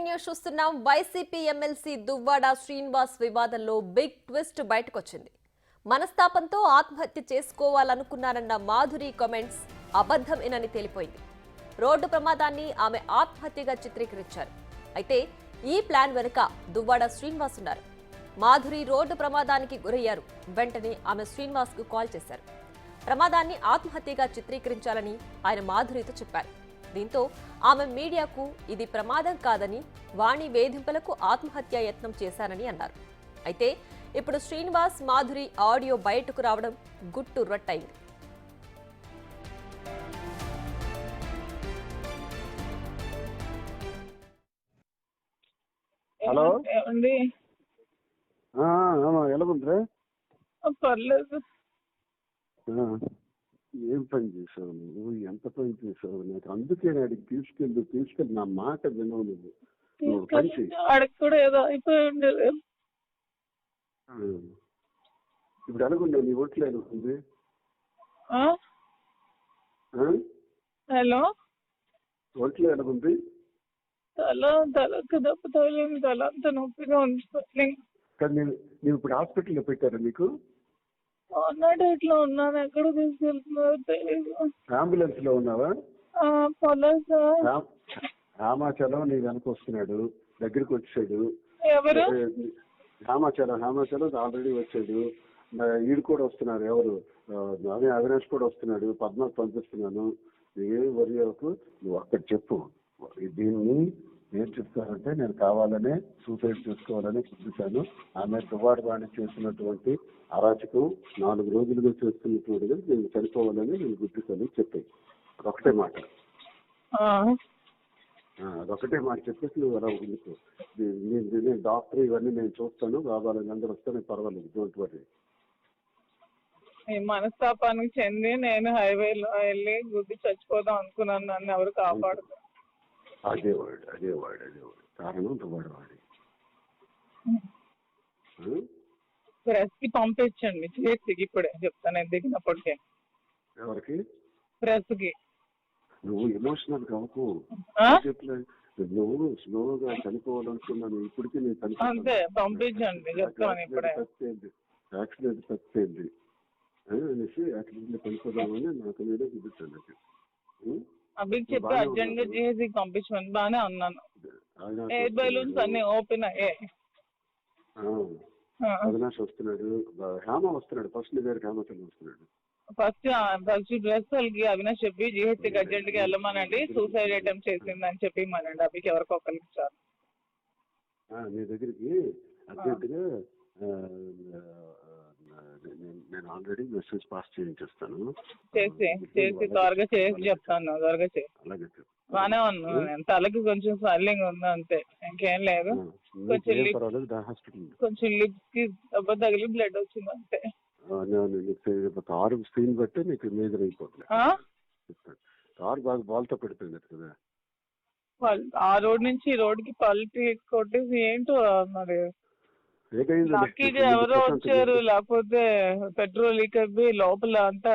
News చూస్తున్నాం. YCP MLC Duvvada Srinivas వివాదంలో big twist బయటకొచ్చింది. మనస్తాపంతో ఆత్మహత్య చేసుకోవాలనుకున్నారన్న మాధురి కామెంట్స్ అబద్ధమేనని తేలిపోయింది. రోడ్డు ప్రమాదాన్ని ఆమె ఆత్మహత్యగా చిత్రీకరించారు. అయితే ఈ ప్లాన్ వెనుక దువ్వాడ శ్రీనివాస్ ఉన్నారు. మాధురి రోడ్డు ప్రమాదానికి గురయ్యారు. వెంటనే ఆమె శ్రీనివాస్ కు కాల్ చేశారు. ప్రమాదాన్ని ఆత్మహత్యగా చిత్రీకరించాలని ఆయన మాధురితో చెప్పారు. దీంతో ఆమె మీడియాకు ఇది ప్రమాదం కాదని, వాణి వేధింపులకు ఆత్మహత్యా యత్నం చేశానని అన్నారు. అయితే ఇప్పుడు శ్రీనివాస్ మాధురి ఆడియో బయటకు రావడం గుట్టు రట్టయింది. హలో ఏమండి? ఎలా ఉందిరా? పర్లేదు. ఏం పని చేసావు నువ్వు? ఎంత పని చేసావు? నాకు అందుకే అడిగి తీసుకెళ్ళి నా మాట వినవు నువ్వు. పని చేయి. ఆడికి కూడా ఏదో అయిపోయి ఉండేది. ఇప్పుడు ఎలాగుండే నీ ఒట్లు ఎలాగుంది? హలో, ఒట్లు ఎలాగుంది? తలకు దెబ్బ తగిలింది. తల అంతా నొప్పిగా ఉంది. కానీ నేను ఇప్పుడు హాస్పిటల్లో పెట్టారా మీకు? ఇట్లా ఉన్నాను. ఎక్కడ తీసుకెళ్తున్నారో తెలియదు. అంబులెన్స్ లో ఉన్నావా? రామాచలం నీ వెనక వస్తున్నాడు, దగ్గరికి వచ్చాడు. ఎవరు? రామాచలం ఆల్రెడీ వచ్చాడు. ఈడు కూడా వస్తున్నారు. ఎవరు? అవినాష్ కూడా వస్తున్నాడు. పద్మాకు పంపిస్తున్నాను. ఏం వరి అవ్వకు. నువ్వు అక్కడ చెప్పు. దీన్ని ఏం చెప్తానంటే, నేను కావాలనే సూసైడ్ చేసుకోవాలని చూపించాను. ఆమె దువ్వాడ వాణి చేసినటువంటి అరాచకం 4 రోజులుగా చేస్తున్నటువంటిది నేను చనిపోవాలని నేను గుర్తిస్తాను చెప్పాను. అదొకటే మాట. అదొకటే మాట చెప్పేసి నువ్వు అలా ఉండుకో. నేను డాక్టర్ ఇవన్నీ నేను చూస్తాను. కావాలని అందరూ వస్తే పర్వాలేదు, డోంట్ వరీ. ఈ మనస్తాపానికి చెంది నేను హైవేలో వెళ్ళి గుద్ది చచ్చిపోదాం అనుకున్నాను. నన్ను ఎవరు కాపాడుతారు? అదే వాడు కారణం దువ్వాడ వాడి. ప్రెస్ కి పంపించండి. చేతికి ఇప్పుడే చెప్తాను. నేను దిగినప్పటికే. ఎవరికి? ప్రెస్ కి. నువ్వు ఎమోషనల్ కావకు. నువ్వు స్లోగా చనిపోవాలనుకున్నాను. ఇప్పటికీ నేను అంతే, పంపించండి. చెప్తాను ఇప్పుడే. యాక్సిడెంట్ తప్పింది అనేసి యాక్సిడెంట్ చనిపోదామని నాకు మీదే చూపించాను. అభికి చెప్పి అర్జెంట్ గా చేసి పంపించమని. బానే ఉన్నాను. ఎయిర్ బెలూన్స్ అన్ని ఓపెన్ అయ్యాయి. అవినాష్ వస్తున్నాడు, హేమ వస్తున్నాడు. ఫస్ట్ గారు హేమచంద్ర వస్తున్నాడు. ఫస్ట్ డ్రెస్ వాళ్ళకి అవినాష్ చెప్పి జిహెచ్కి అర్జెంట్ గా వెళ్ళమనండి. సూసైడ్ అటెంప్ట్ చేసిందని చెప్పి మనండి. అభికి ఎవరికి ఒకరికి చాలు. నీ దగ్గరికి అర్జెంట్ గా నేను ఆల్రెడీ మెసేజ్ పాస్ చేయించేస్తాను. చేసి త్వరగా చేసి చెప్తాను. త్వరగా చేసి. అలాగే బానే ఉన్నాను. తలకి కొంచెం స్వెల్లింగ్ ఉంది అంతే, ఇంకేం లేదు. కొంచెం లిప్స్ కి దెబ్బ తగిలి బ్లడ్ వచ్చింది అంతే. కారు స్క్రీన్ బట్టి నీకు మేజర్ అయిపోతుంది. కారు బాగా బాల్తో పెడుతుంది కదా. ఆ రోడ్ నుంచి ఈ రోడ్ కి పల్టీ కొట్టేసి ఏంటో మరి లక్కీగా ఎవరో వచ్చారు. లేకపోతే పెట్రోల్ లీక్ అయిపోయి లోపల అంతా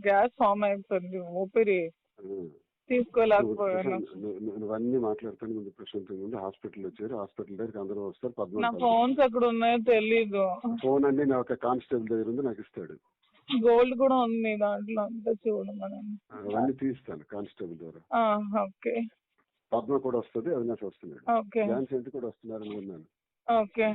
గ్యాస్ ఫామ్ అయిపోయింది. ఊపిరి తీసుకోలేకపోయాను. నువ్వన్నీ మాట్లాడుతాను ముందు ప్రశాంతంగా ఉంది. హాస్పిటల్ వచ్చారు. హాస్పిటల్ దగ్గరికి అందరూ వస్తారు. నా ఫోన్స్ ఎక్కడ ఉన్నాయో తెలీదు. ఫోన్ అన్ని నా ఒక కానిస్టేబుల్ దగ్గర ఉంది, నాకు ఇస్తాడు. గోల్డ్ కూడా ఉంది దాంట్లో. అంతా చూడమని అవన్నీ తీస్తాను కానిస్టేబుల్ ద్వారా. ఓకే. పద్మ కూడా వస్తుంది, అవినాష్ వస్తున్నాడు. ఓకే. ఝాన్సీ ఎంత కూడా వస్తున్నారని విన్నాను. ఓకే.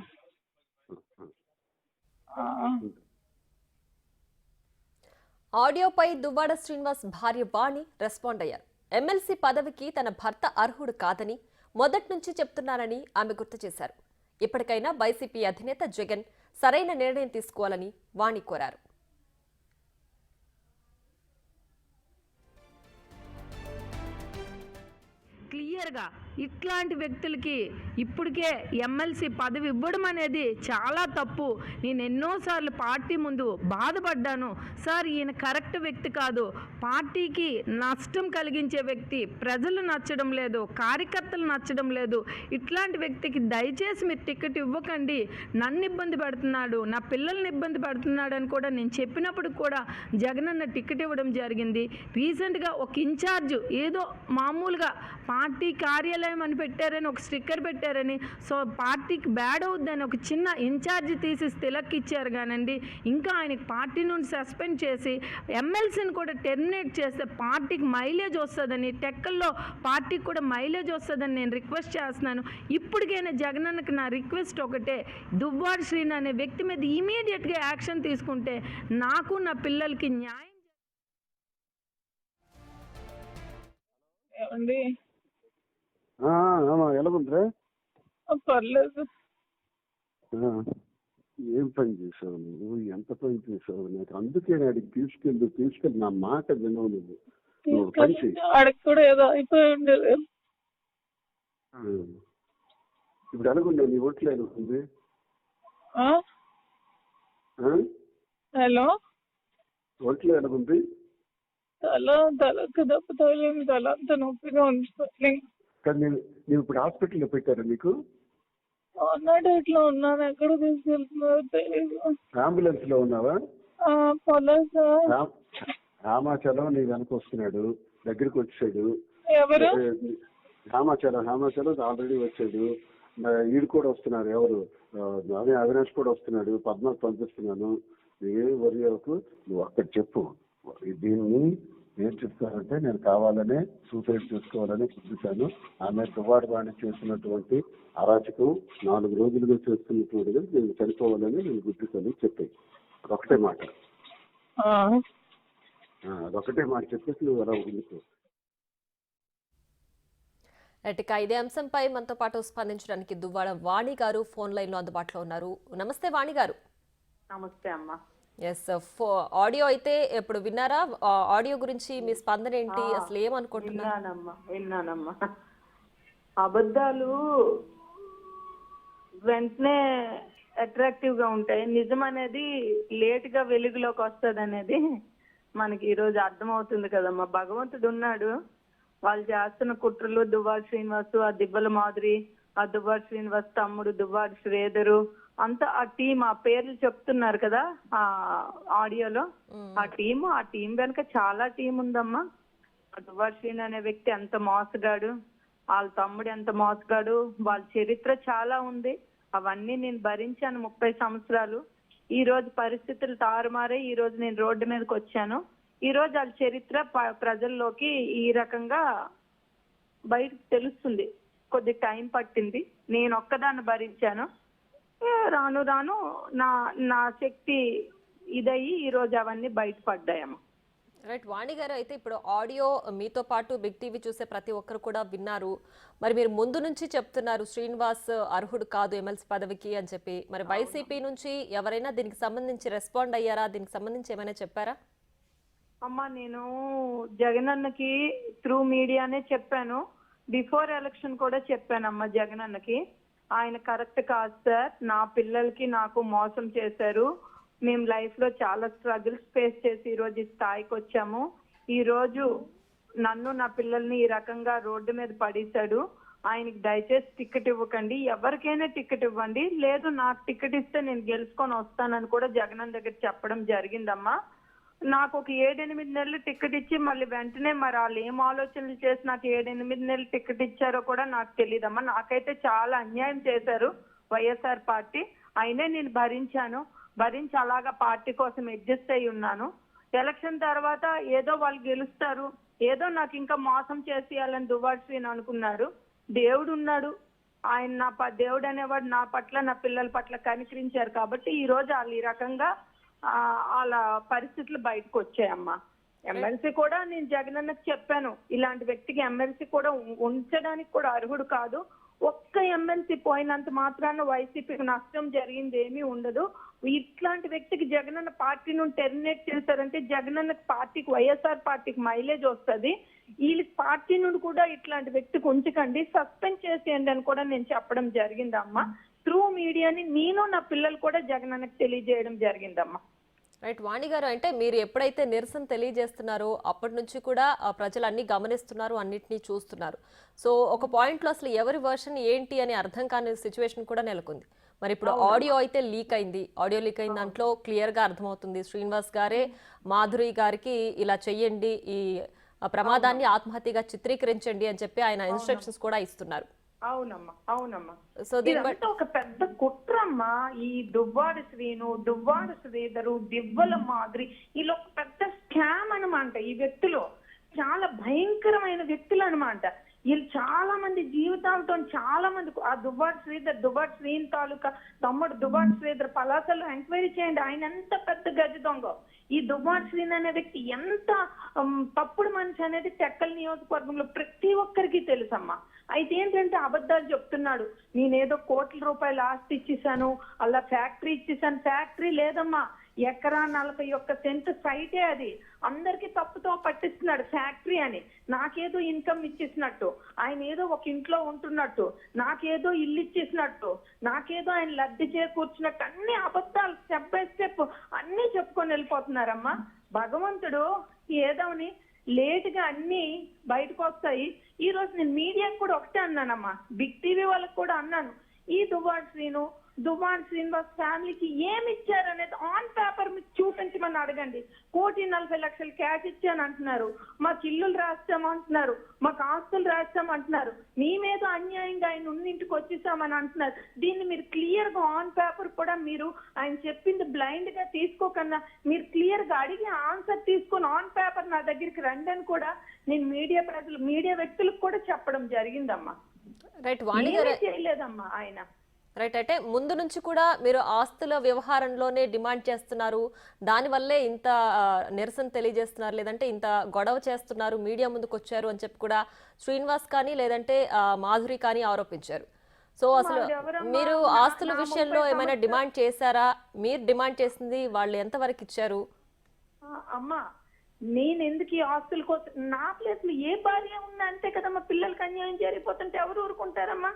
ఆడియోపై దువ్వాడ శ్రీనివాస్ భార్య వాణి రెస్పాండ్ అయ్యారు. ఎమ్మెల్సీ పదవికి తన భర్త అర్హుడు కాదని మొదటి నుంచి చెప్తున్నానని ఆమె గుర్తు చేశారు. ఇప్పటికైనా వైసీపీ అధినేత జగన్ సరైన నిర్ణయం తీసుకోవాలని వాణి కోరారు. క్లియర్గా ఇట్లాంటి వ్యక్తులకి ఇప్పటికే ఎమ్మెల్సీ పదవి ఇవ్వడం అనేది చాలా తప్పు. నేను ఎన్నోసార్లు పార్టీ ముందు బాధపడ్డాను. సార్, ఈయన కరెక్ట్ వ్యక్తి కాదు, పార్టీకి నష్టం కలిగించే వ్యక్తి, ప్రజలు నచ్చడం లేదు, కార్యకర్తలు నచ్చడం లేదు, ఇట్లాంటి వ్యక్తికి దయచేసి మీరు టికెట్ ఇవ్వకండి, నన్ను ఇబ్బంది పెడుతున్నాడు, నా పిల్లల్ని ఇబ్బంది పెడుతున్నాడు అని కూడా నేను చెప్పినప్పుడు కూడా జగనన్న టికెట్ ఇవ్వడం జరిగింది. రీసెంట్గా ఒక ఇన్ఛార్జ్ ఏదో మామూలుగా పార్టీ కార్యాలయం కార్యాలయం అని పెట్టారని ఒక స్టిక్కర్ పెట్టారని సో పార్టీకి బ్యాడ్ అవుద్దని ఒక చిన్న ఇన్ఛార్జ్ తీసి తిలక్ ఇచ్చారు కానండి. ఇంకా ఆయనకి పార్టీ నుండి సస్పెండ్ చేసి ఎమ్మెల్సీని కూడా టెర్మినేట్ చేస్తే పార్టీకి మైలేజ్ వస్తుందని, టెక్కల్లో పార్టీకి కూడా మైలేజ్ వస్తుందని నేను రిక్వెస్ట్ చేస్తున్నాను. ఇప్పటికైనా జగనన్నకి నా రిక్వెస్ట్ ఒకటే, దువ్వాడ శ్రీను అనే వ్యక్తి మీద ఇమీడియట్గా యాక్షన్ తీసుకుంటే నాకు నా పిల్లలకి న్యాయం. ఏమండి ఎలా ఉందిరా? పర్లేదు. ఏం పని చేసావు నువ్వు? ఎంత పని చేసావు? నాకు అందుకే అడిగి తీసుకెళ్ళి నా మాట వినవు నువ్వు. నువ్వు పని చేయి. ఆడికి కూడా ఏదో అయిపోయి ఉండేది. ఇప్పుడు ఎలాగుండే నీ ఓట్లు ఎలాగుంది? హలో, ఓట్లు ఎలాగుంది? తలకు దెబ్బ తగిలింది, తల అంతా నొప్పిగా ఉంది. కానీ నేను ఇప్పుడు హాస్పిటల్లో పెట్టారా నీకు? అన్నాడు ఇట్లా ఉన్నాను, ఎక్కడ తీసుకెళ్తున్నారో తెలియదు. అంబులెన్స్ లో ఉన్నావా? రామాచలం నీ వెనక వస్తున్నాడు, దగ్గరికి వచ్చాడు. ఎవరు? రామాచలం ఆల్రెడీ వచ్చాడు. ఈడు కూడా వస్తున్నారు. ఎవరు? అదే అవినాష్ కూడా వస్తున్నాడు. పద్మకు పంపిస్తున్నాను. ఏం వరి అవ్వకు, నువ్వు అక్కడ చెప్పు. దీన్ని ఏం చెప్తానంటే, నేను కావాలనే సూసైడ్ చేసుకోవాలని చూపించాను. ఆమె దువ్వాడ వాణి చేసినటువంటి అరాచకం 4 రోజులుగా చేస్తున్నటువంటిది నేను చనిపోవాలని నేను గుర్తిస్తాను చెప్పాయి. అదొకటే మాట, అదొకటే మాట చెప్పేసి నువ్వు అలా ఉండుకో. ఇక ఇదే అంశంపై మనతో పాటు స్పందించడానికి దువ్వాడ వాణి గారు ఫోన్ లైన్ లో అందుబాటులో ఉన్నారు. నమస్తే వాణి గారు. నమస్తే అమ్మా. ఎస్, ఆడియో అయితే ఇప్పుడు విన్నారా? ఆడియో గురించి మీ స్పందన ఏంటి? అసలు ఏమనుకుంటున్నారు? విన్నానమ్మా. అబద్ధాలు వెంటనే అట్రాక్టివ్ గా ఉంటాయి, నిజం అనేది లేట్ గా వెలుగులోకి వస్తుంది అనేది మనకి ఈ రోజు అర్థమవుతుంది కదమ్మా. భగవంతుడు ఉన్నాడు, వాళ్ళు చేస్తున్న కుట్రలు, దువ్వాడ శ్రీనివాసు, ఆ దిబ్బల మాధురి, ఆ దువ్వాడ శ్రీనివాస్ తమ్ముడు దువ్వాడ శ్రీధరు అంతా ఆ టీం, ఆ పేర్లు చెప్తున్నారు కదా ఆ ఆడియోలో. ఆ టీం వెనక చాలా టీం ఉందమ్మా. దువ్వాడ శ్రీను అనే వ్యక్తి ఎంత మోసగాడు, వాళ్ళ తమ్ముడు ఎంత మోసగాడు, వాళ్ళ చరిత్ర చాలా ఉంది. అవన్నీ నేను భరించాను 30 సంవత్సరాలు. ఈ రోజు పరిస్థితులు తారుమారే ఈ రోజు నేను రోడ్డు మీదకి వచ్చాను. ఈ రోజు వాళ్ళ చరిత్ర ప్రజల్లోకి ఈ రకంగా బయటకు తెలుస్తుంది. కొద్ది టైం పట్టింది, నేను ఒక్కదాన్ని భరించాను. రాను రాను నా శక్తి ఇదయ్యి ఈ రోజు అవన్నీ బయటపడ్డాయమ్మా. రైట్ వాణి గారు, అయితే ఇప్పుడు ఆడియో మీతో పాటు బిగ్ టీవీ చూసే ప్రతి ఒక్కరు కూడా విన్నారు. మరి మీరు ముందు నుంచి చెప్తున్నారు శ్రీనివాస్ అర్హుడు కాదు ఎమ్మెల్సీ పదవికి అని చెప్పి. మరి వైసీపీ నుంచి ఎవరైనా దీనికి సంబంధించి రెస్పాండ్ అయ్యారా? దీనికి సంబంధించి ఏమైనా చెప్పారా? అమ్మా, నేను జగనన్నకి త్రూ మీడియానే చెప్పాను, బిఫోర్ ఎలక్షన్ కూడా చెప్పానమ్మా జగనన్నకి. ఆయన కరెక్ట్ కాదు సార్, నా పిల్లలకి నాకు మోసం చేశారు. మేము లైఫ్ లో చాలా స్ట్రగుల్స్ ఫేస్ చేసి ఈ రోజు ఈ స్థాయికి వచ్చాము. ఈ రోజు నన్ను నా పిల్లల్ని ఈ రకంగా రోడ్డు మీద పడేశాడు. ఆయనకి దయచేసి టికెట్ ఇవ్వకండి, ఎవరికైనా టికెట్ ఇవ్వండి, లేదు నాకు టికెట్ ఇస్తే నేను గెలుచుకొని వస్తానని కూడా జగనన్న దగ్గర చెప్పడం జరిగిందమ్మా. నాకు ఒక 7-8 నెలలు టికెట్ ఇచ్చి మళ్ళీ వెంటనే మరి వాళ్ళు ఏం ఆలోచనలు చేసి నాకు 7-8 నెలలు టికెట్ ఇచ్చారో కూడా నాకు తెలియదమ్మా. నాకైతే చాలా అన్యాయం చేశారు వైఎస్ఆర్ పార్టీ. అయినా నేను భరించి అలాగా పార్టీ కోసం అడ్జస్ట్ అయి ఉన్నాను. ఎలక్షన్ తర్వాత ఏదో వాళ్ళు గెలుస్తారు, ఏదో నాకు ఇంకా మోసం చేసేయాలని దువ్వాడ శ్రీను అనుకున్నాడు. దేవుడు ఉన్నాడు, ఆయన దేవుడు అనేవాడు నా పట్ల నా పిల్లల పట్ల కనికరించారు కాబట్టి ఈ రోజు వాళ్ళు ఈ రకంగా వాళ్ళ పరిస్థితులు బయటకు వచ్చాయమ్మా. ఎమ్మెల్సీ కూడా నేను జగనన్నకు చెప్పాను, ఇలాంటి వ్యక్తికి ఎమ్మెల్సీ కూడా ఉంచడానికి కూడా అర్హుడు కాదు. ఒక్క ఎమ్మెల్సీ పోయినంత మాత్రాన వైసీపీకి నష్టం జరిగింది ఏమీ ఉండదు. ఇట్లాంటి వ్యక్తికి జగనన్న పార్టీ నుండి టెర్మినేట్ చేశారంటే జగనన్న పార్టీకి, వైఎస్ఆర్ పార్టీకి మైలేజ్ వస్తుంది. వీళ్ళ పార్టీ నుండి కూడా ఇట్లాంటి వ్యక్తికి ఉంచకండి, సస్పెండ్ చేసేయండి అని కూడా నేను చెప్పడం జరిగిందమ్మా. త్రూ మీడియాని నేను నా పిల్లలు కూడా జగనన్నకు తెలియజేయడం జరిగిందమ్మా. రైట్ వాణి గారు, అంటే మీరు ఎప్పుడైతే నిరసన తెలియజేస్తున్నారో అప్పటి నుంచి కూడా ప్రజలు అన్ని గమనిస్తున్నారు, అన్నిటినీ చూస్తున్నారు. సో ఒక పాయింట్లో అసలు ఎవరి వర్షన్ ఏంటి అని అర్థం కాని సిచ్యువేషన్ కూడా నెలకొంది. మరి ఇప్పుడు ఆడియో అయితే లీక్ అయింది. ఆడియో లీక్ అయిన దాంట్లో క్లియర్గా అర్థమవుతుంది శ్రీనివాస్ గారే మాధురి గారికి ఇలా చెయ్యండి, ఈ ప్రమాదాన్ని ఆత్మహత్యగా చిత్రీకరించండి అని చెప్పి ఆయన ఇన్స్ట్రక్షన్స్ కూడా ఇస్తున్నారు. అవునమ్మా అవునమ్మా. సో దీన్ని ఇదంతా ఒక పెద్ద కుట్రమ్మా. ఈ దువ్వాడు శ్రీను, దువ్వాడు శ్రీధరు, దివ్వల మాదిరి వీళ్ళు ఒక పెద్ద స్కామ్ అనమాట. ఈ వ్యక్తులు చాలా భయంకరమైన వ్యక్తులు అనమాట. వీళ్ళు చాలా మంది జీవితాలతో చాలా మంది ఆ దువ్వాడు శ్రీను తాలూకా తమ్ముడు దువ్వాడు శ్రీధర్ పలాసలో ఎంక్వైరీ చేయండి. ఆయన ఎంత పెద్ద గజ దొంగ. ఈ దువ్వాడు శ్రీను అనే వ్యక్తి ఎంత తప్పుడు మనిషి అనేది టెక్కల్ నియోజకవర్గంలో ప్రతి ఒక్కరికి తెలుసమ్మా. అయితే ఏంటంటే అబద్ధాలు చెప్తున్నాడు. నేనేదో కోట్ల రూపాయలు ఆస్తి ఇచ్చేసాను, అలా ఫ్యాక్టరీ ఇచ్చేసాను. ఫ్యాక్టరీ లేదమ్మా, ఎకరా 41 సెంట్ సైటే అది. అందరికి తప్పుతో పట్టిస్తున్నాడు ఫ్యాక్టరీ అని. నాకేదో ఇన్కమ్ ఇచ్చేసినట్టు, ఆయన ఏదో ఒక ఇంట్లో ఉంటున్నట్టు, నాకేదో ఇల్లు ఇచ్చేసినట్టు, నాకేదో ఆయన లబ్ధి చేకూర్చున్నట్టు అన్ని అబద్ధాలు స్టెప్ బై స్టెప్ అన్ని చెప్పుకొని వెళ్ళిపోతున్నారమ్మా. భగవంతుడు ఏదోని లేట్ గా అన్ని బయటకు వస్తాయి. ఈ రోజు నేను మీడియాకు కూడా ఒకటే అన్నానమ్మా, బిగ్ టీవీ వాళ్ళకి కూడా అన్నాను, ఈ దువ్వాడు శ్రీనివాస్ ఫ్యామిలీకి ఏమి ఇచ్చారనేది ఆన్ పేపర్ మీకు చూపించమని అడగండి. 1,40,00,000 క్యాష్ ఇచ్చాను అంటున్నారు, మాకు ఇల్లులు రాస్తామంటున్నారు, మాకు ఆస్తులు రాస్తామంటున్నారు, మీ మీద అన్యాయంగా ఆయన ఉన్నింటికి వచ్చేసామని అంటున్నారు. దీన్ని మీరు క్లియర్ గా ఆన్ పేపర్ కూడా మీరు ఆయన చెప్పింది బ్లైండ్ గా తీసుకోకుండా మీరు క్లియర్ గా అడిగి ఆన్సర్ తీసుకొని ఆన్ పేపర్ నా దగ్గరికి రండి అని కూడా నేను మీడియా వ్యక్తులకు కూడా చెప్పడం జరిగిందమ్మా. రైట్ వాణి గారు, చేయలేదమ్మా ఆయన. రైట్. అంటే ముందు నుంచి కూడా మీరు ఆస్తుల వ్యవహారంలోనే డిమాండ్ చేస్తున్నారు, దానివల్లే ఇంత నిరసన తెలియజేస్తున్నారు, లేదంటే ఇంత గొడవ చేస్తున్నారు, మీడియా ముందుకు వచ్చారు అని చెప్పి కూడా శ్రీనివాస్ కానీ లేదంటే మాధురి కానీ ఆరోపించారు. సో అసలు మీరు ఆస్తుల విషయంలో ఏమైనా డిమాండ్ చేశారా? మీరు డిమాండ్ చేసింది వాళ్ళు ఎంతవరకు ఇచ్చారు? అమ్మా నేను ఎందుకు ఈ ఆస్తుల కోసం, నా ప్లేస్ లో ఏ భార్య ఉన్నా అంతే కదమ్మా. పిల్లలకి అన్యాయం జరిగిపోతుంటే ఎవరు ఊరుకుంటారమ్మా?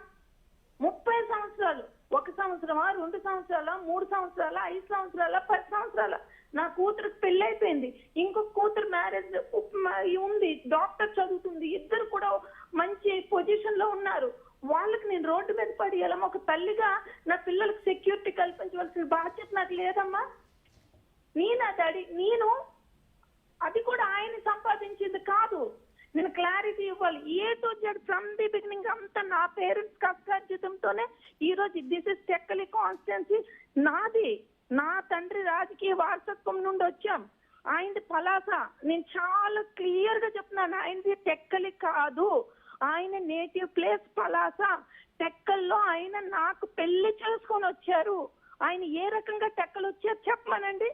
30 సంవత్సరాలు, 1 సంవత్సరమా, 2 సంవత్సరాల, 3 సంవత్సరాల, 5 సంవత్సరాల, 10 సంవత్సరాల నా కూతురికి పెళ్లి అయిపోయింది. ఇంకొక కూతురు మ్యారేజ్ ఉంది, డాక్టర్ చదువుతుంది, ఇద్దరు కూడా మంచి పొజిషన్ లో ఉన్నారు. వాళ్ళకి నేను రోడ్డు మీద పడేయాలమ్మా. ఒక తల్లిగా నా పిల్లలకు సెక్యూరిటీ కల్పించవలసిన బాధ్యత నాకు లేదమ్మా. నేను అది కూడా ఆయన సంపాదించింది కాదు. నేను క్లారిటీ ఇవ్వాలి. A to Z from the beginning అంతా నా పేరెంట్స్ కష్టార్జితంతోనే ఈ రోజు దిస్ ఇస్ టెక్కలి కాన్స్టిట్యున్సీ నాది. నా తండ్రి రాజకీయ వారసత్వం నుండి వచ్చాం. ఆయనది పలాస. నేను చాలా క్లియర్ గా చెప్తున్నాను, ఆయనది టెక్కలి కాదు, ఆయన నేటివ్ ప్లేస్ పలాస. టెక్కల్లో ఆయన నాకు పెళ్లి చేసుకొని వచ్చారు. ఆయన ఏ రకంగా టెక్కలు వచ్చారు చెప్పమనండి.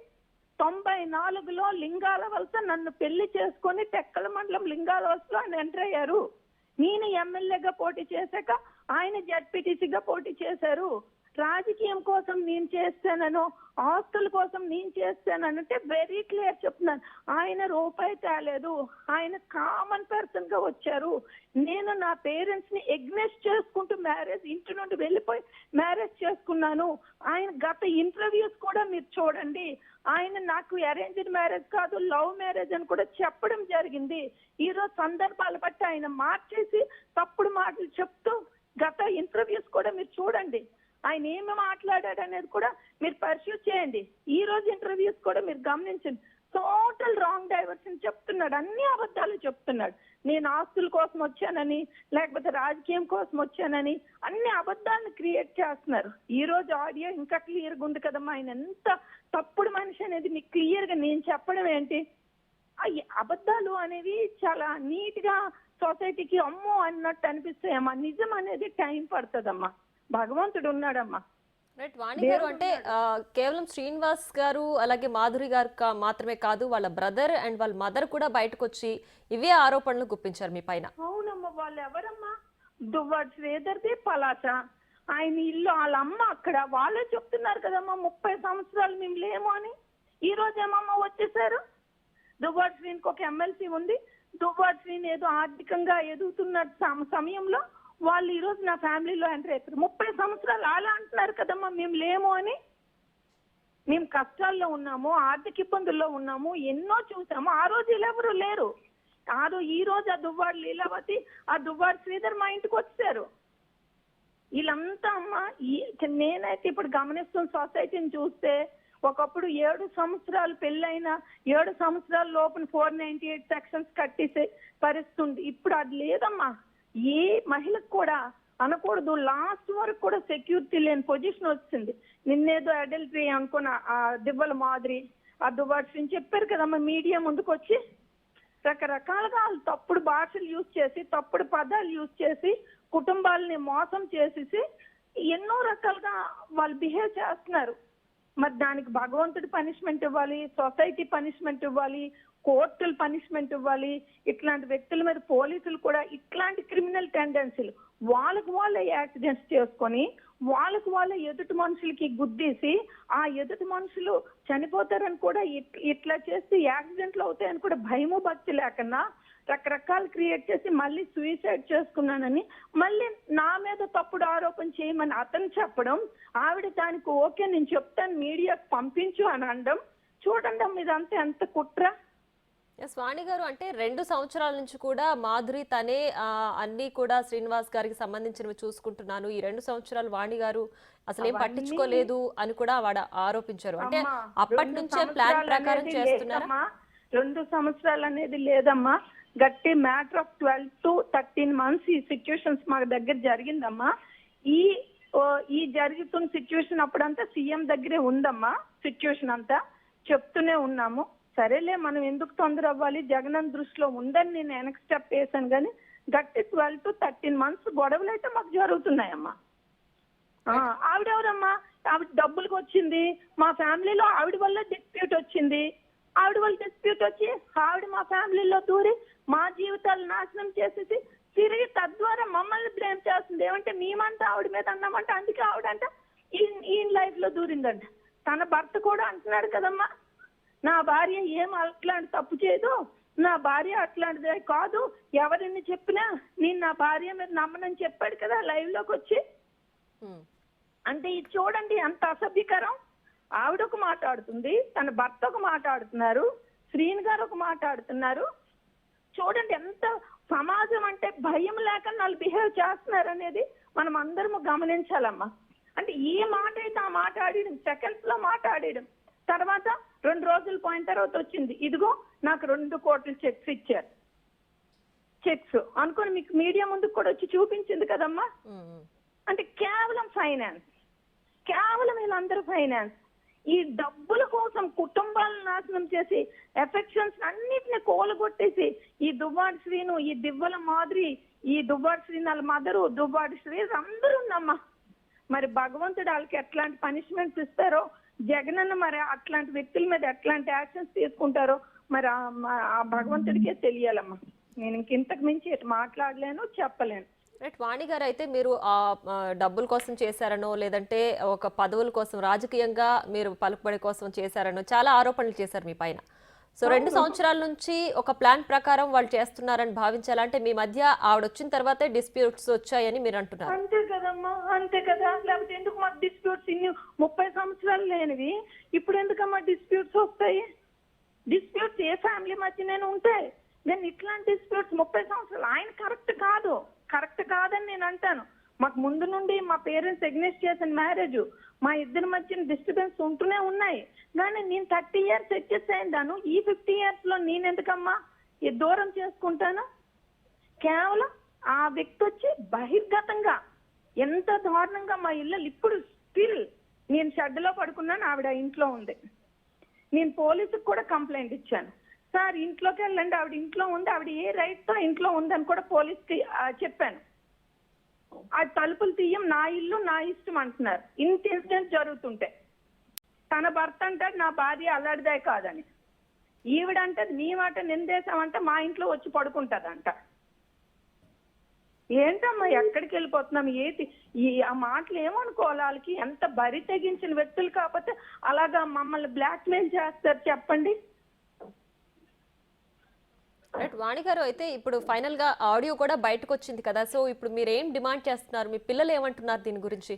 94లో లింగాల వలస నన్ను పెళ్లి చేసుకొని టెక్కల మండలం లింగాల వలసలో ఆయన ఎంటర్ అయ్యారు. నేను ఎమ్మెల్యేగా పోటీ చేశాక ఆయన జడ్పీటీసీగా పోటీ చేశారు. రాజకీయం కోసం నేను చేస్తానను, ఆస్తుల కోసం నేను చేస్తానంటే వెరీ క్లియర్ చెప్తున్నాను. ఆయన రూపాయి తేలేదు, ఆయన కామన్ పర్సన్ గా వచ్చారు. నేను నా పేరెంట్స్ ని ఎగ్నెస్ట్ చేసుకుంటూ ఇంటి నుండి వెళ్ళిపోయి మ్యారేజ్ చేసుకున్నాను. ఆయన గత ఇంటర్వ్యూస్ కూడా మీరు చూడండి, ఆయన నాకు అరేంజ్డ్ మ్యారేజ్ కాదు లవ్ మ్యారేజ్ అని కూడా చెప్పడం జరిగింది. ఈ రోజు సందర్భాలు బట్టి ఆయన మార్చేసి తప్పుడు మాటలు చెప్తూ గత ఇంటర్వ్యూస్ కూడా మీరు చూడండి, ఆయన ఏమి మాట్లాడాడు అనేది కూడా మీరు పర్స్యూ చేయండి. ఈ రోజు ఇంటర్వ్యూస్ కూడా మీరు గమనించండి. టోటల్ రాంగ్ డైవర్షన్ చెప్తున్నాడు, అన్ని అబద్ధాలు చెప్తున్నాడు. నేను ఆస్తుల కోసం వచ్చానని, లేకపోతే రాజకీయం కోసం వచ్చానని అన్ని అబద్ధాలను క్రియేట్ చేస్తున్నారు. ఈ రోజు ఆడియో ఇంకా క్లియర్ గా ఉంది కదమ్మా. ఆయన ఎంత తప్పుడు మనిషి అనేది మీకు క్లియర్ గా నేను చెప్పడం ఏంటి? అబద్ధాలు అనేవి చాలా నీట్ గా సొసైటీకి అమ్మో అన్నట్టు అనిపిస్తాయమ్మా. నిజం అనేది టైం పడుతుందమ్మా. భగవంతుడు ఉన్నాడమ్మా. రైట్ వాణి గారు, అంటే కేవలం శ్రీనివాస్ గారు అలాగే మాధురి గారు మాత్రమే కాదు, వాళ్ళ బ్రదర్ అండ్ వాళ్ళ మదర్ కూడా బయటకు వచ్చి ఇవే ఆరోపణలు గుప్పించారు మీ పైన. అవునమ్మా. వాళ్ళు ఎవరమ్మా? దువ్వాడు శ్రీధర్ది పలాస, ఆయన ఇల్లు, వాళ్ళ అమ్మ అక్కడ. వాళ్ళే చెప్తున్నారు కదమ్మా 30 సంవత్సరాలు మేము లేము అని. ఈ రోజు ఏమమ్మా వచ్చేసారు? దువ్వాడు శ్రీనికి ఒక ఎమ్మెల్సీ ఉంది. దువ్వాడు శ్రీని ఏదో ఆర్థికంగా ఎదుగుతున్న సమయంలో వాళ్ళు ఈ రోజు నా ఫ్యామిలీలో ఎంటర్ అవుతారు. 30 సంవత్సరాలు అలా అంటున్నారు కదమ్మా మేము లేము అని. మేము కష్టాల్లో ఉన్నాము, ఆర్థిక ఇబ్బందుల్లో ఉన్నాము, ఎన్నో చూసాము. ఆ రోజు ఇలా ఎవరు లేరు. ఈ రోజు ఆ దువ్వాడు లీలావతి, ఆ దువ్వాడు శ్రీధర్ మా ఇంటికి వచ్చారు. వీళ్ళంతా అమ్మా నేనైతే ఇప్పుడు గమనిస్తున్న సొసైటీని చూస్తే ఒకప్పుడు 7 సంవత్సరాలు పెళ్ళైన 7 సంవత్సరాల లోపల 498 సెక్షన్స్ కట్టేసే పరిస్థితి ఉంది. ఇప్పుడు అది లేదమ్మా. ఏ మహిళకు కూడా అనకూడదు, లాస్ట్ వరకు కూడా సెక్యూరిటీ లేని పొజిషన్ వచ్చింది. నిన్నేదో అడల్టరీ అనుకున్న ఆ దివ్వల మాదిరి, ఆ దువ్వాడ్స్ చెప్పారు కదమ్మా మీడియా ముందుకు వచ్చి. రకరకాలుగా వాళ్ళు తప్పుడు భాషలు యూజ్ చేసి, తప్పుడు పదాలు యూజ్ చేసి, కుటుంబాలని మోసం చేసేసి ఎన్నో రకాలుగా వాళ్ళు బిహేవ్ చేస్తున్నారు. మరి దానికి భగవంతుడి పనిష్మెంట్ ఇవ్వాలి, సొసైటీ పనిష్మెంట్ ఇవ్వాలి, కోర్టులు పనిష్మెంట్ ఇవ్వాలి. ఇట్లాంటి వ్యక్తుల మీద పోలీసులు కూడా ఇట్లాంటి క్రిమినల్ టెండెన్సీలు వాళ్ళకు వాళ్ళే యాక్సిడెంట్స్ చేసుకొని వాళ్ళకు వాళ్ళ ఎదుటి మనుషులకి గుద్దేసి ఆ ఎదుటి మనుషులు చనిపోతారని కూడా ఇట్లా చేస్తే యాక్సిడెంట్లు అవుతాయని కూడా భయము భక్తి లేకుండా రకరకాలు క్రియేట్ చేసి మళ్ళీ సూసైడ్ చేసుకున్నానని మళ్ళీ నా మీద తప్పుడు ఆరోపణ చేయమని అతను చెప్పడం, ఆవిడ దానికి ఓకే నేను చెప్తాను మీడియాకు పంపించు అని అనడం. చూడండి అమ్మ ఇదంతా ఎంత కుట్ర. వాణి గారు, అంటే 2 సంవత్సరాల నుంచి కూడా మాధురి తనే అన్ని కూడా శ్రీనివాస్ గారికి సంబంధించినవి చూసుకుంటున్నాను, ఈ 2 సంవత్సరాలు వాణి గారు అసలేం పట్టించుకోలేదు అని కూడా వాడు ఆరోపించారు. అంటే అప్పటి నుంచే ప్లాన్ ప్రకారం చేస్తున్నారా? 2 సంవత్సరాలు అనేది లేదమ్మా. గట్టి మ్యాటర్ ఆఫ్ 12 to 13 months ఈ సిచ్యుయేషన్స్ మా దగ్గర జరిగిందమ్మా. ఈ జరుగుతున్న సిచ్యుయేషన్ అప్పుడంతా సీఎం దగ్గరే ఉందమ్మా. సిచ్యుయేషన్ అంతా చెప్తూనే ఉన్నాము. సరేలే మనం ఎందుకు తొందర అవ్వాలి, జగన్ దృష్టిలో ఉందని నేను వెనక్కి స్టెప్ వేసాను. కానీ గట్టి 12 to 13 months గొడవలు అయితే మాకు జరుగుతున్నాయమ్మా. ఆవిడెవరమ్మా? ఆవిడ డబ్బులకు వచ్చింది, మా ఫ్యామిలీలో ఆవిడ వల్ల డిస్ప్యూట్ వచ్చింది. ఆవిడ వల్ల డిస్ప్యూట్ వచ్చి ఆవిడ మా ఫ్యామిలీలో దూరి మా జీవితాలు నాశనం చేసేసి తిరిగి తద్వారా మమ్మల్ని బ్లేమ్ చేస్తుంది. ఏమంటే మేమంతా ఆవిడ మీద అన్నామంటే అందుకే ఆవిడంట ఈ లైఫ్ లో దూరిందంట. తన భర్త కూడా అంటున్నాడు కదమ్మా, నా భార్య ఏం అట్లాంటి తప్పు చేయదు, నా భార్య అట్లాంటిదే కాదు, ఎవరిని చెప్పినా నేను నా భార్య మీద నమ్మనని చెప్పాడు కదా లైవ్ లోకి వచ్చి. అంటే ఇది చూడండి ఎంత అసభ్యకరం. ఆవిడ ఒక మాట్లాడుతుంది, తన భర్త ఒక మాట్లాడుతున్నారు, శ్రీని గారు ఒక మాట్లాడుతున్నారు. చూడండి ఎంత సమాజం అంటే భయం లేక వాళ్ళు బిహేవ్ చేస్తున్నారు అనేది మనం అందరం గమనించాలమ్మా. అంటే ఏ మాట అయితే ఆ మాట్లాడడం సెకండ్స్ లో మాట్లాడడం, తర్వాత 2 రోజులు పోయిన తర్వాత వచ్చింది ఇదిగో నాకు 2 కోట్ల చెక్స్ ఇచ్చారు, చెక్స్ అనుకుని మీకు మీడియా ముందుకు కూడా వచ్చి చూపించింది కదమ్మా. అంటే కేవలం ఫైనాన్స్, కేవలం వీళ్ళందరూ ఫైనాన్స్. ఈ డబ్బుల కోసం కుటుంబాలను నాశనం చేసి ఎఫెక్షన్స్ అన్నిటిని కోలగొట్టేసి ఈ దువ్వాడి శ్రీను, ఈ దివ్వల మాదిరి, ఈ దువ్వాడి శ్రీను వాళ్ళ మదరు, దువ్వాడి శ్రీ అందరూ ఉన్నమ్మా. మరి భగవంతుడు వాళ్ళకి ఎట్లాంటి పనిష్మెంట్స్ ఇస్తారో, జగనన్న మరి అట్లాంటి వ్యక్తుల మీద ఎట్లాంటి యాక్షన్స్ తీసుకుంటారో మరి ఆ భగవంతుడికే తెలియాలమ్మా. నేను ఇంతకు మించి మాట్లాడలేను, చెప్పలేను. రైట్ వాణి గారు, అయితే మీరు డబ్బుల కోసం చేశారనో లేదంటే ఒక పదవుల కోసం రాజకీయంగా మీరు పలుకుబడి కోసం చేశారనో చాలా ఆరోపణలు చేశారు మీ పైన. సో 2 సంవత్సరాల నుంచి ఒక ప్లాన్ ప్రకారం వాళ్ళు చేస్తున్నారని భావించాలంటే మీ మధ్య ఆవిడ వచ్చిన తర్వాతే డిస్ప్యూట్స్ వచ్చాయని మీరు అంటున్నారు. అంతే కదమ్మా, అంతే కదా. లేకపోతే ఎందుకు మాకు డిస్ప్యూట్స్? ఇన్ని 30 సంవత్సరాలు లేనివి ఇప్పుడు ఎందుకమ్మా డిస్ప్యూట్స్ వస్తాయి? డిస్ప్యూట్స్ ఏ ఫ్యామిలీ మధ్యనే ఉంటాయి. నేను ఇట్లాంటి డిస్ప్యూట్స్ 30 సంవత్సరాలు ఆయన కరెక్ట్ కాదని నేను అంటాను. మాకు ముందు నుండి మా పేరెంట్స్ ఎగ్నెస్ట్ చేసిన మ్యారేజ్, మా ఇద్దరి మధ్యన డిస్టర్బెన్స్ ఉంటూనే ఉన్నాయి. కానీ నేను 30 years అడ్జస్ట్ అయిందాను. ఈ 50 years లో నేను ఎందుకమ్మా ఈ దూరం చేసుకుంటాను? కేవలం ఆ వ్యక్తి వచ్చి బహిర్గతంగా ఎంత దారుణంగా మా ఇల్లు ఇప్పుడు స్టిల్ నేను షెడ్లో పడుకున్నాను, ఆవిడ ఇంట్లో ఉంది. నేను పోలీసుకు కూడా కంప్లైంట్ ఇచ్చాను. సార్ ఇంట్లోకి వెళ్ళండి, ఆవిడ ఇంట్లో ఉంది, ఆవిడ ఏ రైట్ తో ఇంట్లో ఉందని కూడా పోలీస్కి చెప్పాను. ఆ తలుపులు తీయం, నా ఇల్లు నా ఇష్టం అంటున్నారు. ఇంత ఇన్సిడెంట్ జరుగుతుంటే తన భర్త అంటాడు నా భార్య అల్లాడిదే కాదని, ఈవిడంటది నీ మాట నిందేశామంటే మా ఇంట్లో వచ్చి పడుకుంటదంట. ఏంటమ్మా ఎక్కడికి వెళ్ళిపోతున్నాం? ఆ మాటలు ఏమనుకోవాలి? వాళ్ళకి ఎంత బరి తెగించిన వ్యక్తులు కాకపోతే అలాగా మమ్మల్ని బ్లాక్మెయిల్ చేస్తారు చెప్పండి. రైట్ వాణి గారు, అయితే ఇప్పుడు ఫైనల్ గా ఆడియో కూడా బయటకు వచ్చింది కదా, సో ఇప్పుడు మీరు ఏం డిమాండ్ చేస్తున్నారు? మీ పిల్లలు ఏమంటున్నారు దీని గురించి?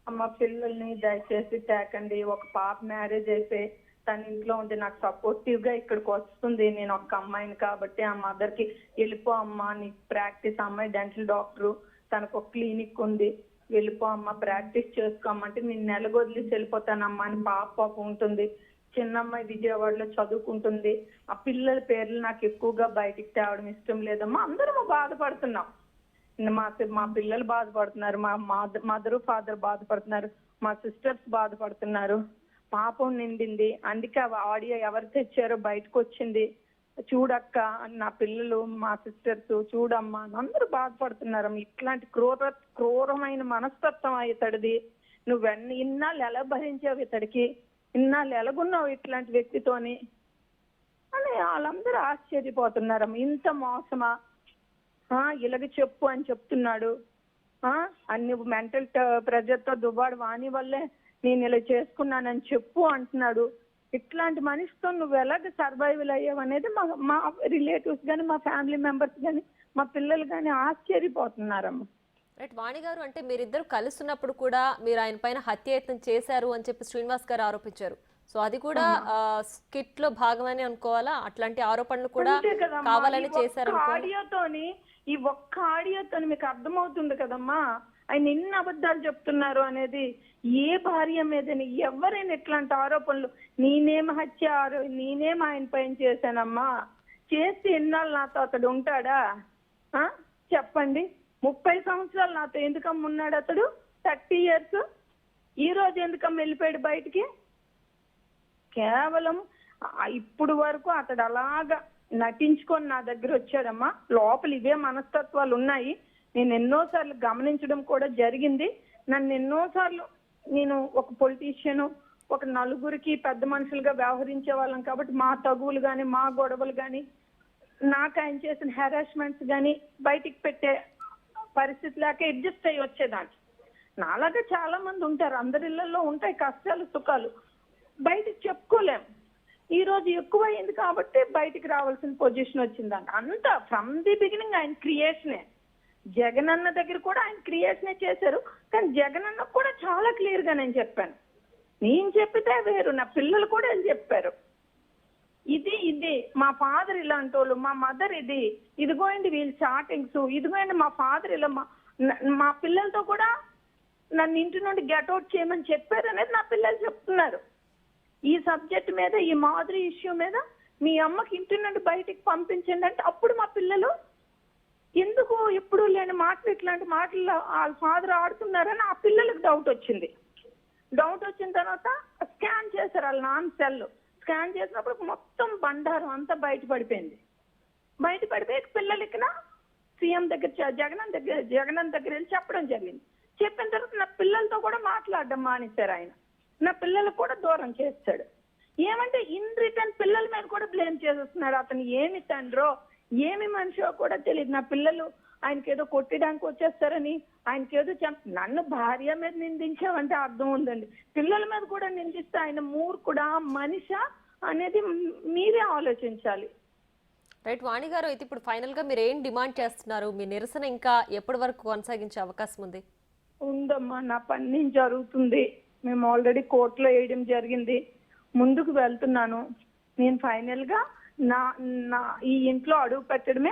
అమ్మ పిల్లల్ని దయచేసి తేకండి. ఒక పాప మ్యారేజ్ అయితే తన ఇంట్లో ఉంది, నాకు సపోర్టివ్ గా ఇక్కడికి వస్తుంది. నేను ఒక అమ్మాయిని కాబట్టి ఆ మదర్ కి వెళ్ళిపో అమ్మా, నీ ప్రాక్టీస్, అమ్మాయి డెంటల్ డాక్టర్, తనకు ఒక క్లినిక్ ఉంది, వెళ్ళిపో అమ్మ ప్రాక్టీస్ చేసుకోమంటే నేను నెలకు వదిలేసి వెళ్ళిపోతానమ్మా అని పాప ఉంటుంది. చిన్నమ్మాయి విజయవాడలో చదువుకుంటుంది. ఆ పిల్లల పేర్లు నాకు ఎక్కువగా బయటికి తేవడం ఇష్టం లేదమ్మా. అందరం బాధపడుతున్నాం. మా పిల్లలు బాధపడుతున్నారు, మా మదర్ ఫాదర్ బాధపడుతున్నారు, మా సిస్టర్స్ బాధపడుతున్నారు. పాపం నిండింది, అందుకే ఆ ఆడియో ఎవరు తెచ్చారో బయటకు వచ్చింది. చూడక్క నా పిల్లలు, మా సిస్టర్స్ చూడమ్మా అందరూ బాధపడుతున్నారు. ఇట్లాంటి క్రూరమైన మనస్తత్వం ఇతడిది. నువ్వెన్ని ఇన్నాళ్ళు ఎలా భరించావు, ఇతడికి ఇన్నాళ్ళు ఎలాగున్నావు ఇట్లాంటి వ్యక్తితోని అని వాళ్ళందరూ ఆశ్చర్యపోతున్నారమ్మ. ఇంత మోసమా, ఇలాగ చెప్పు అని చెప్తున్నాడు. అన్ని మెంటల్ ప్రెజర్తో దువ్వాడు వాణి వల్లే నేను ఇలా చేసుకున్నానని చెప్పు అంటున్నాడు. ఇట్లాంటి మనిషితో నువ్వు ఎలాగ సర్వైవల్ అయ్యావు అనేది మా రిలేటివ్స్ కానీ, మా ఫ్యామిలీ మెంబర్స్ కానీ, మా పిల్లలు కానీ ఆశ్చర్యపోతున్నారమ్మ. రైట్ వాణి గారు, అంటే మీరిద్దరు కలుస్తున్నప్పుడు కూడా మీరు ఆయన పైన హత్యాయత్నం చేశారు అని చెప్పి శ్రీనివాస్ గారు ఆరోపించారు. సో అది కూడా స్కిట్ లో భాగమని అనుకోవాలా? అట్లాంటి ఆరోపణలు కూడా కావాలని చేశారు. ఈ ఒక్క ఆడియోతోని మీకు అర్థమవుతుంది కదమ్మా ఆయన ఎన్ని అబద్ధాలు చెప్తున్నారు అనేది. ఏ భార్య మీదని ఎవరైనా ఇట్లాంటి ఆరోపణలు, నేనేం ఆయన పైన చేశానమ్మా, చేస్తే ఎన్నాళ్ళు నాతో అతడు ఉంటాడా చెప్పండి? 30 సంవత్సరాలు నాతో ఎందుకమ్మ ఉన్నాడు అతడు? 30 years. ఈ రోజు ఎందుకమ్మ వెళ్ళిపోయాడు బయటికి? కేవలం ఇప్పుడు వరకు అతడు అలాగా నటించుకొని నా దగ్గర వచ్చాడమ్మా. లోపల ఇవే మనస్తత్వాలు ఉన్నాయి. నేను ఎన్నోసార్లు గమనించడం కూడా జరిగింది. నన్ను ఎన్నోసార్లు నేను ఒక పొలిటీషియన్, ఒక నలుగురికి పెద్ద మనుషులుగా వ్యవహరించే వాళ్ళం కాబట్టి మా తగువులు కానీ, మా గొడవలు కానీ, నాకు ఆయన చేసిన హెరాస్మెంట్స్ కానీ బయటికి పెట్టే పరిస్థితి లేక అడ్జస్ట్ అయ్యి వచ్చేదాన్ని. నాలాగా చాలా మంది ఉంటారు, అందరి ఇళ్లలో ఉంటాయి కష్టాలు సుఖాలు, బయటికి చెప్పుకోలేము. ఈ రోజు ఎక్కువైంది కాబట్టి బయటికి రావాల్సిన పొజిషన్ వచ్చిందంట. అంతా ఫ్రమ్ ది బిగినింగ్ ఆయన క్రియేషనే. జగనన్న దగ్గర కూడా ఆయన క్రియేషనే చేశారు. కానీ జగనన్న కూడా చాలా క్లియర్ గా నేను చెప్పాను. నేను చెప్పితే వేరు, నా పిల్లలు కూడా చెప్పారు. ఇది మా ఫాదర్ ఇలాంటి వాళ్ళు, మా మదర్ ఇదిగోండి వీళ్ళు చాటింగ్స్, ఇదిగోండి మా ఫాదర్ ఇలా మా పిల్లలతో కూడా నన్ను ఇంటి నుండి గెట్అవుట్ చేయమని చెప్పారు అనేది నా పిల్లలు చెప్తున్నారు. ఈ సబ్జెక్ట్ మీద, ఈ మాదిరి ఇష్యూ మీద మీ అమ్మకి ఇంటి నుండి బయటికి పంపించండి అంటే అప్పుడు మా పిల్లలు ఎందుకు ఎప్పుడు లేని మాటలు, ఇట్లాంటి మాటలు వాళ్ళ ఫాదర్ ఆడుతున్నారని ఆ పిల్లలకు డౌట్ వచ్చింది. డౌట్ వచ్చిన తర్వాత స్కాన్ చేశారు వాళ్ళ నాన్న సెల్. స్కాన్ చేసినప్పుడు మొత్తం బండారం అంతా బయటపడిపోయింది. బయటపడిపోయి పిల్లలకి సీఎం దగ్గర జగన్ దగ్గర వెళ్ళి చెప్పడం జరిగింది. చెప్పిన తర్వాత నా పిల్లలతో కూడా మాట్లాడడం మానేశారు ఆయన. నా పిల్లలకు కూడా దూరం చేస్తాడు. ఏమంటే ఇన్ రిటర్న్ పిల్లల మీద కూడా బ్లేమ్ చేసేస్తున్నాడు. అతను ఏమి తండ్రో ఏమి మనిషో కూడా తెలియదు. నా పిల్లలు ఆయనకేదో కొట్టడానికి వచ్చేస్తారని, ఆయనకేదో నన్ను భార్య మీద నిందించావంటే అర్థం ఉందండి. పిల్లల మీద కూడా నిందిస్తే ఆయన మూర్ఖుడా మనిషా అనేది మీరే ఆలోచించాలి. రైట్ వాణి గారు, అయితే ఇప్పుడు ఫైనల్ గా మీరు ఏం డిమాండ్ చేస్తున్నారు? మీ నిరసన ఇంకా ఎప్పటి వరకు కొనసాగించే అవకాశం ఉంది? ఉందమ్మా, నా పని జరుగుతుంది. మేము ఆల్రెడీ కోర్టులో వేయడం జరిగింది. ముందుకు వెళ్తున్నాను. నేను ఫైనల్ గా నా ఈ ఇంట్లో అడుగు పెట్టడమే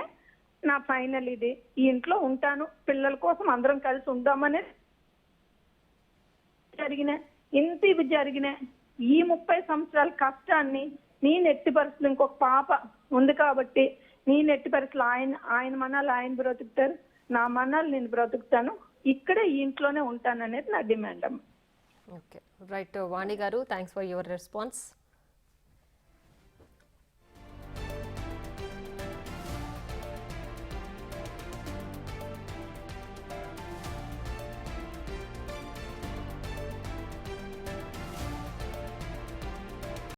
నా ఫైనల్. ఇది ఈ ఇంట్లో ఉంటాను, పిల్లల కోసం అందరం కలిసి ఉందామనేది ఇవి జరిగినాయి. ఈ 30 సంవత్సరాల కష్టాన్ని నేను ఎట్టి పరిస్థితులు, ఇంకొక పాప ఉంది కాబట్టి నేను ఎట్టి పరిస్థితులు ఆయన మనాలు ఆయన బ్రతుకుతారు, నా మనాలు నేను బ్రతుకుతాను, ఇక్కడే ఈ ఇంట్లోనే ఉంటాను అనేది నా డిమాండ్ అమ్మ. ఓకే రైట్ వాణి గారు, థ్యాంక్స్ ఫర్ యువర్ రెస్పాన్స్.